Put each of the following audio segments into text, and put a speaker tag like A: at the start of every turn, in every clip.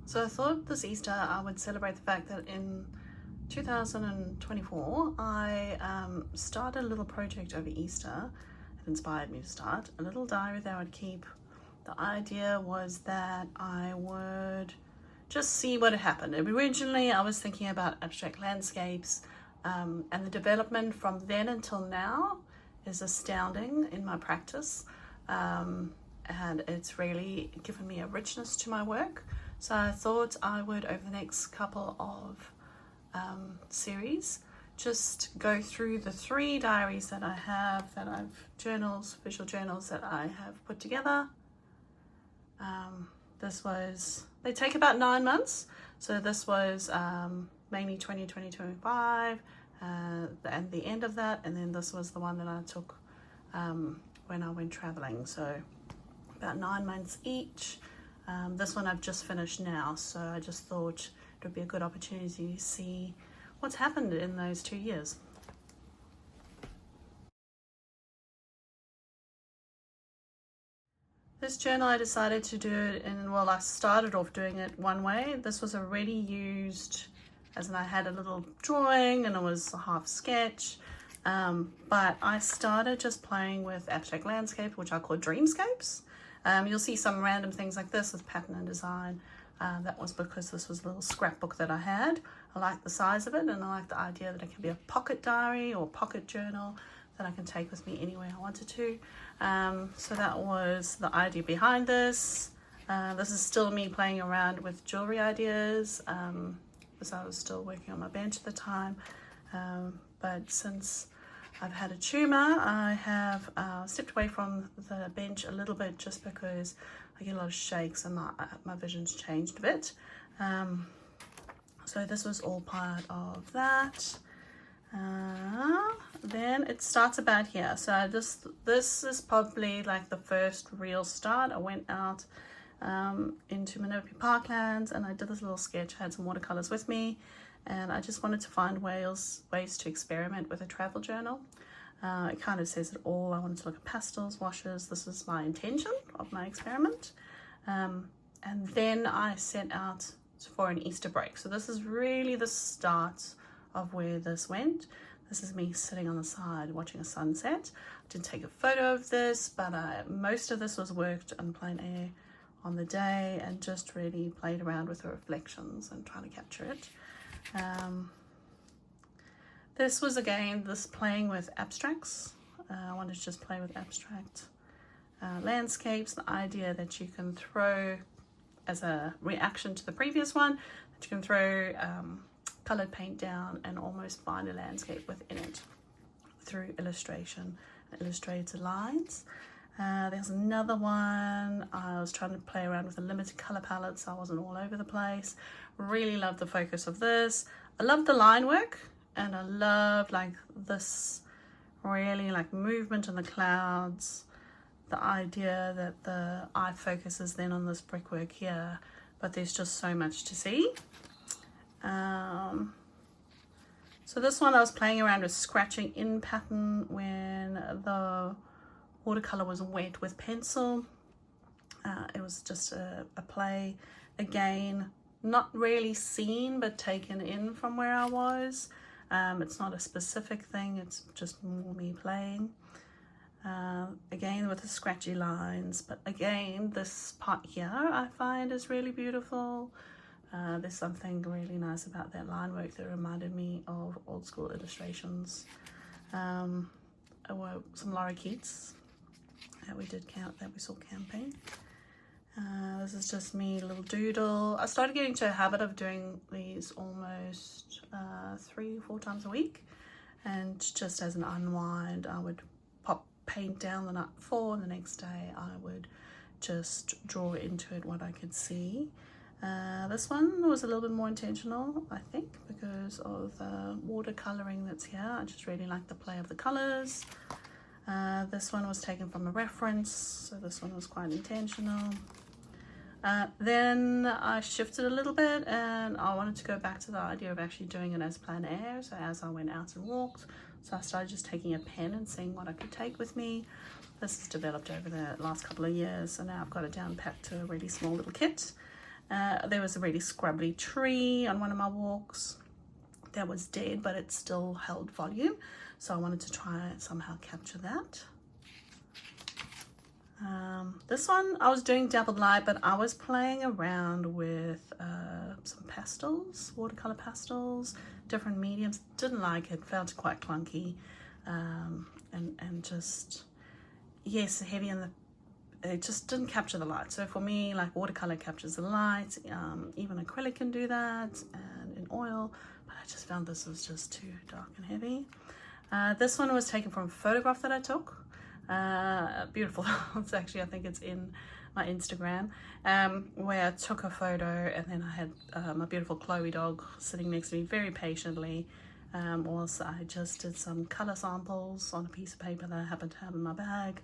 A: So I thought this Easter I would celebrate the fact that in 2024 I started a little project over Easter. It inspired me to start a little diary that I would keep. The idea was that I would just see what had happened. Originally I was thinking about abstract landscapes, and the development from then until now is astounding in my practice, and it's really given me a richness to my work. So I thought I would, over the next couple of series, just go through the 3 diaries that I have, that I've visual journals that I have put together. They take about 9 months. So this was mainly 2025 and the end of that. And then this was the one that I took when I went traveling. So about 9 months each. This one I've just finished now, so I just thought it would be a good opportunity to see what's happened in those 2 years. This journal I decided to do it in, well, I started off doing it one way. This was already used, as in I had a little drawing and it was a half sketch, but I started just playing with abstract landscape, which I call dreamscapes. You'll see some random things like this with pattern and design. That was because this was a little scrapbook that I had. I like the size of it, and I like the idea that it can be a pocket diary or pocket journal that I can take with me anywhere I wanted to. So that was the idea behind this. This is still me playing around with jewelry ideas, because I was still working on my bench at the time. But since I've had a tumour, I have stepped away from the bench a little bit, just because I get a lot of shakes and my vision's changed a bit. So this was all part of that. Then it starts about here. So this is probably like the first real start. I went out into Minnippi Parklands and I did this little sketch. I had some watercolors with me, and I just wanted to find ways to experiment with a travel journal. It kind of says it all. I wanted to look at pastels, washes. This is my intention of my experiment. And then I set out for an Easter break. So this is really the start of where this went. This is me sitting on the side watching a sunset. I didn't take a photo of this, but most of this was worked in plein air on the day and just really played around with the reflections and trying to capture it. This was again playing with abstracts. I wanted to just play with abstract landscapes. The idea that you can throw, as a reaction to the previous one, that you can throw coloured paint down and almost find a landscape within it through illustration and illustrated lines. There's another one. I was trying to play around with a limited colour palette, so I wasn't all over the place. Really love the focus of this. I love the line work, and I love like this really like movement in the clouds. The idea that the eye focuses then on this brickwork here, but there's just so much to see. So this one I was playing around with scratching in pattern when the watercolor was wet with pencil. It was just a play, again, not really seen but taken in from where I was. It's not a specific thing, it's just more me playing. Again with the scratchy lines, but again this part here I find is really beautiful. There's something really nice about that line work that reminded me of old school illustrations. Were some Laura Keats that we saw camping. This is just me, a little doodle. I started getting to a habit of doing these almost 3-4 times a week, and just as an unwind I would pop paint down the night before, and the next day I would just draw into it what I could see. This one was a little bit more intentional, I think, because of the watercolouring that's here. I just really like the play of the colours. This one was taken from a reference, so this one was quite intentional. Then I shifted a little bit and I wanted to go back to the idea of actually doing it as plein air, so as I went out and walked. So I started just taking a pen and seeing what I could take with me. This has developed over the last couple of years, so now I've got it down packed to a really small little kit. There was a really scrubbly tree on one of my walks that was dead, but it still held volume, so I wanted to try and somehow capture that. This one I was doing double light, but I was playing around with some pastels, watercolor pastels, different mediums. Didn't like it, felt quite clunky, and just, yes, heavy in the, it just didn't capture the light. So for me, like, watercolor captures the light, even acrylic can do that, and in oil, but I just found this was just too dark and heavy. This one was taken from a photograph that I took. Beautiful. It's actually, I think it's in my Instagram, where I took a photo, and then I had my beautiful Chloe dog sitting next to me very patiently, whilst I just did some color samples on a piece of paper that I happened to have in my bag.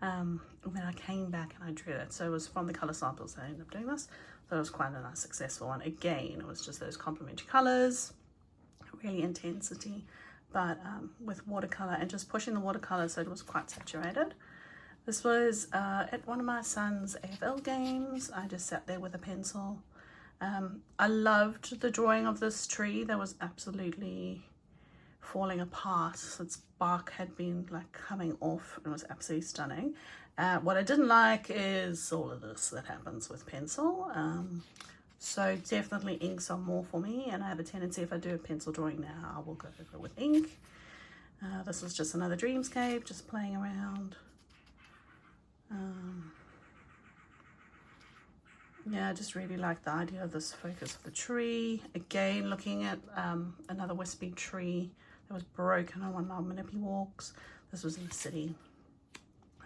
A: And then I came back and I drew it. So it was from the color samples that I ended up doing this. So it was quite a nice successful one. Again, it was just those complementary colors, really intensity, but with watercolor and just pushing the watercolor, so it was quite saturated. This was at one of my son's AFL games. I just sat there with a pencil. I loved the drawing of this tree that was absolutely falling apart. Its bark had been like coming off and was absolutely stunning. What I didn't like is all of this that happens with pencil. So definitely inks are more for me, and I have a tendency, if I do a pencil drawing now, I will go over with ink. This was just another dreamscape, just playing around. Yeah, I just really like the idea of this focus of the tree. Again, looking at another wispy tree that was broken on one of my Minnippi walks. This was in the city.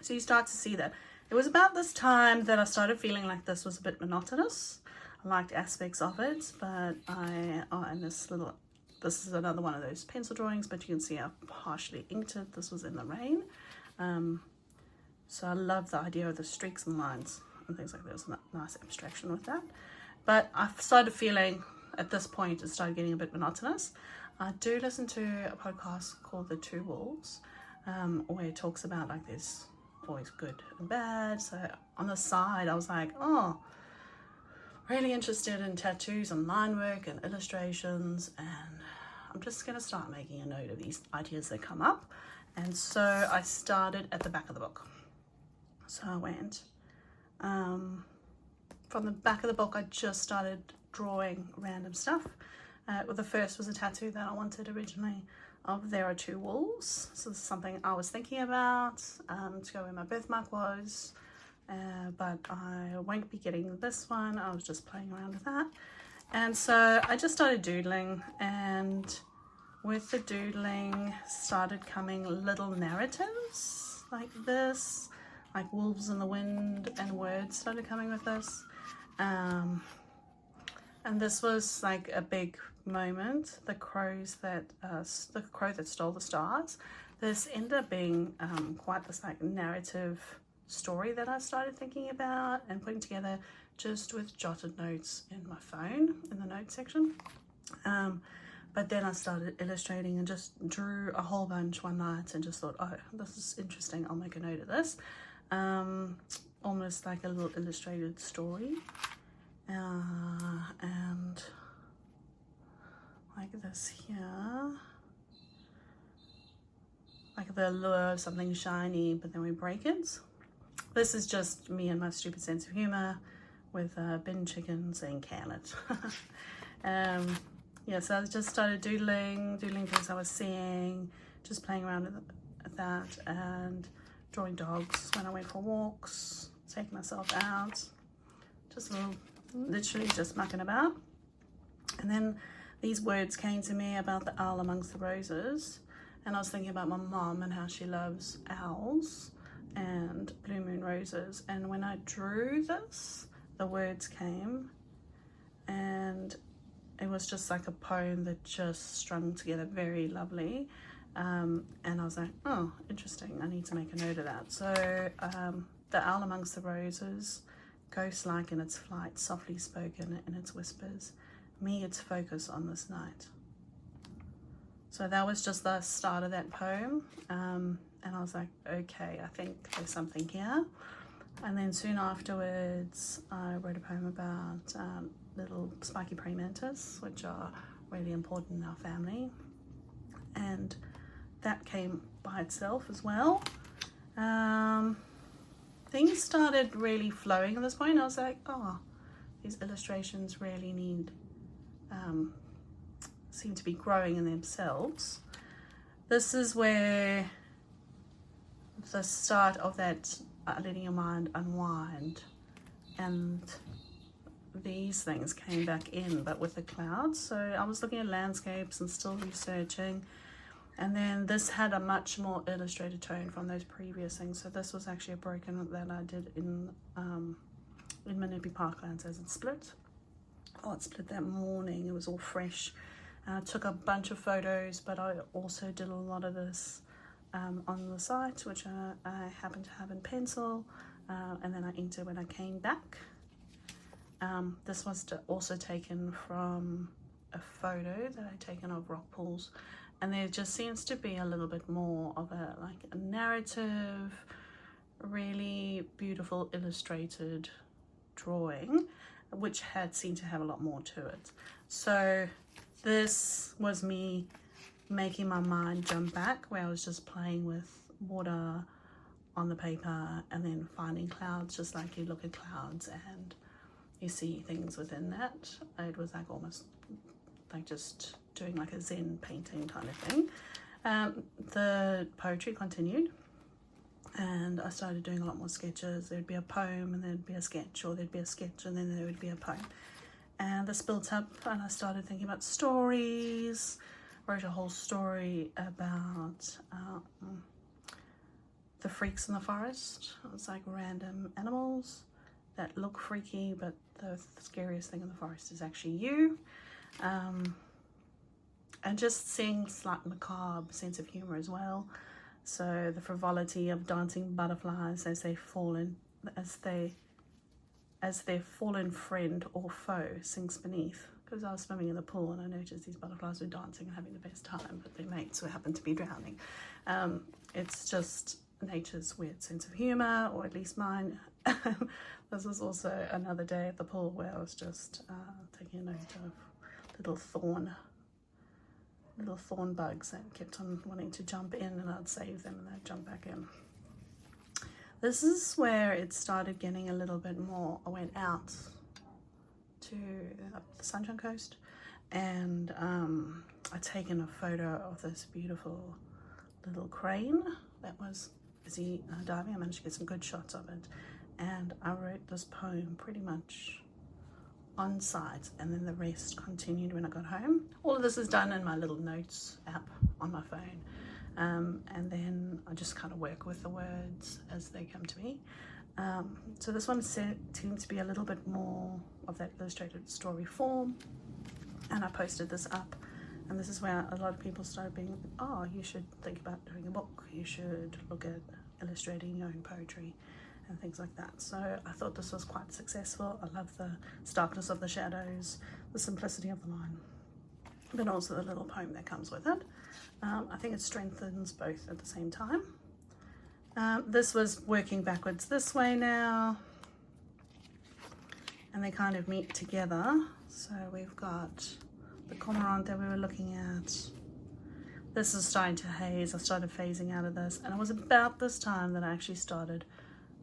A: So you start to see that. It was about this time that I started feeling like this was a bit monotonous. I liked aspects of it, but and this is another one of those pencil drawings, but you can see I partially inked it. This was in the rain. So I love the idea of the streaks and lines and things like that. There's a nice abstraction with that. But I started feeling, at this point, it started getting a bit monotonous. I do listen to a podcast called The Two Wolves, where it talks about, like, there's always good and bad. So on the side, I was like, oh, really interested in tattoos and line work and illustrations, and I'm just going to start making a note of these ideas that come up. And so I started at the back of the book. So I went from the back of the book, I just started drawing random stuff. Well, the first was a tattoo that I wanted originally of There Are Two Wolves. So this is something I was thinking about to go where my birthmark was. But I won't be getting this one. I was just playing around with that. And so I just started doodling, and with the doodling started coming little narratives like this, like wolves in the wind, and words started coming with this. And this was like a big moment, the crow that stole the stars. This ended up being quite this like narrative story that I started thinking about and putting together just with jotted notes in my phone in the notes section. But then I started illustrating and just drew a whole bunch one night and just thought, oh, this is interesting, I'll make a note of this. Almost like a little illustrated story. And like this here, like the allure of something shiny, but then we break it. This is just me and my stupid sense of humor with bin chicken saying can it. Yeah, so I just started doodling things I was seeing, just playing around with that, and drawing dogs when I went for walks, taking myself out, just literally just mucking about. And then these words came to me about the owl amongst the roses, and I was thinking about my mom and how she loves owls and blue moon roses. And when I drew this, the words came, and it was just like a poem that just strung together very lovely. And I was like, oh, interesting, I need to make a note of that. So the owl amongst the roses, ghost-like in its flight, softly spoken in its whispers, me its focus on this night. So that was just the start of that poem. And I was like, okay, I think there's something here. And then soon afterwards, I wrote a poem about little spiky praying mantis, which are really important in our family. And that came by itself as well. Things started really flowing at this point. I was like, oh, these illustrations really seem to be growing in themselves. This is where the start of that letting your mind unwind, and these things came back in, but with the clouds. So I was looking at landscapes and still researching, and then this had a much more illustrated tone from those previous things. So this was actually a broken that I did in Minnippi Parklands as it split. Oh, it split that morning. It was all fresh. I took a bunch of photos, but I also did a lot of this on the site, which I happened to have in pencil, and then I inked it when I came back. This was also taken from a photo that I'd taken of rock pools, and there just seems to be a little bit more of a narrative, really beautiful illustrated drawing, which seemed to have a lot more to it. So this was me making my mind jump back, where I was just playing with water on the paper and then finding clouds, just like you look at clouds and you see things within that. It was like almost like just doing like a Zen painting kind of thing. The poetry continued, and I started doing a lot more sketches. There'd be a poem and there'd be a sketch, or there'd be a sketch and then there would be a poem. And this built up, and I started thinking about stories. Wrote a whole story about the freaks in the forest. It's like random animals that look freaky, but the scariest thing in the forest is actually you. And just seeing slight macabre sense of humor as well. So the frivolity of dancing butterflies as their fallen friend or foe sinks beneath. Because I was swimming in the pool and I noticed these butterflies were dancing and having the best time, but their mates who happened to be drowning. It's just nature's weird sense of humor, or at least mine. This was also another day at the pool where I was just taking a note of little thorn bugs that kept on wanting to jump in, and I'd save them and they'd jump back in. This is where it started getting a little bit more. I went out to up the Sunshine Coast, and I'd taken a photo of this beautiful little crane that was busy diving. I managed to get some good shots of it, and I wrote this poem pretty much on site, and then the rest continued when I got home. All of this is done in my little notes app on my phone, and then I just kind of work with the words as they come to me. So this one seemed to be a little bit more of that illustrated story form, and I posted this up, and this is where a lot of people started being, oh, you should think about doing a book, you should look at illustrating your own poetry and things like that. So I thought this was quite successful. I love the starkness of the shadows, the simplicity of the line, but also the little poem that comes with it. I think it strengthens both at the same time. This was working backwards this way now, and they kind of meet together. So we've got the cormorant that we were looking at. This is starting to haze. I started phasing out of this, and it was about this time that I actually started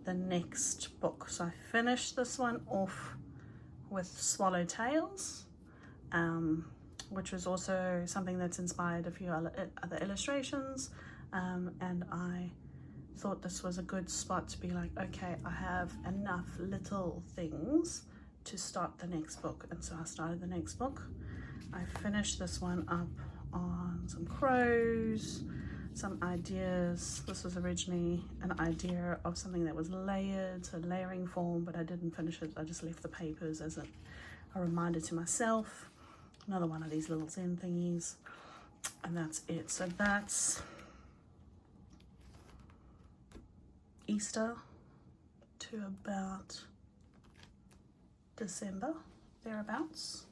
A: the next book. So I finished this one off with swallowtails, which was also something that's inspired a few other illustrations, and I thought this was a good spot to be like, okay, I have enough little things to start the next book. And so I started the next book. I finished this one up on some crows, some ideas. This was originally an idea of something that was layered, so layering form, but I didn't finish it. I just left the papers as a reminder to myself. Another one of these little Zen thingies, and that's it. So that's Easter to about December, thereabouts.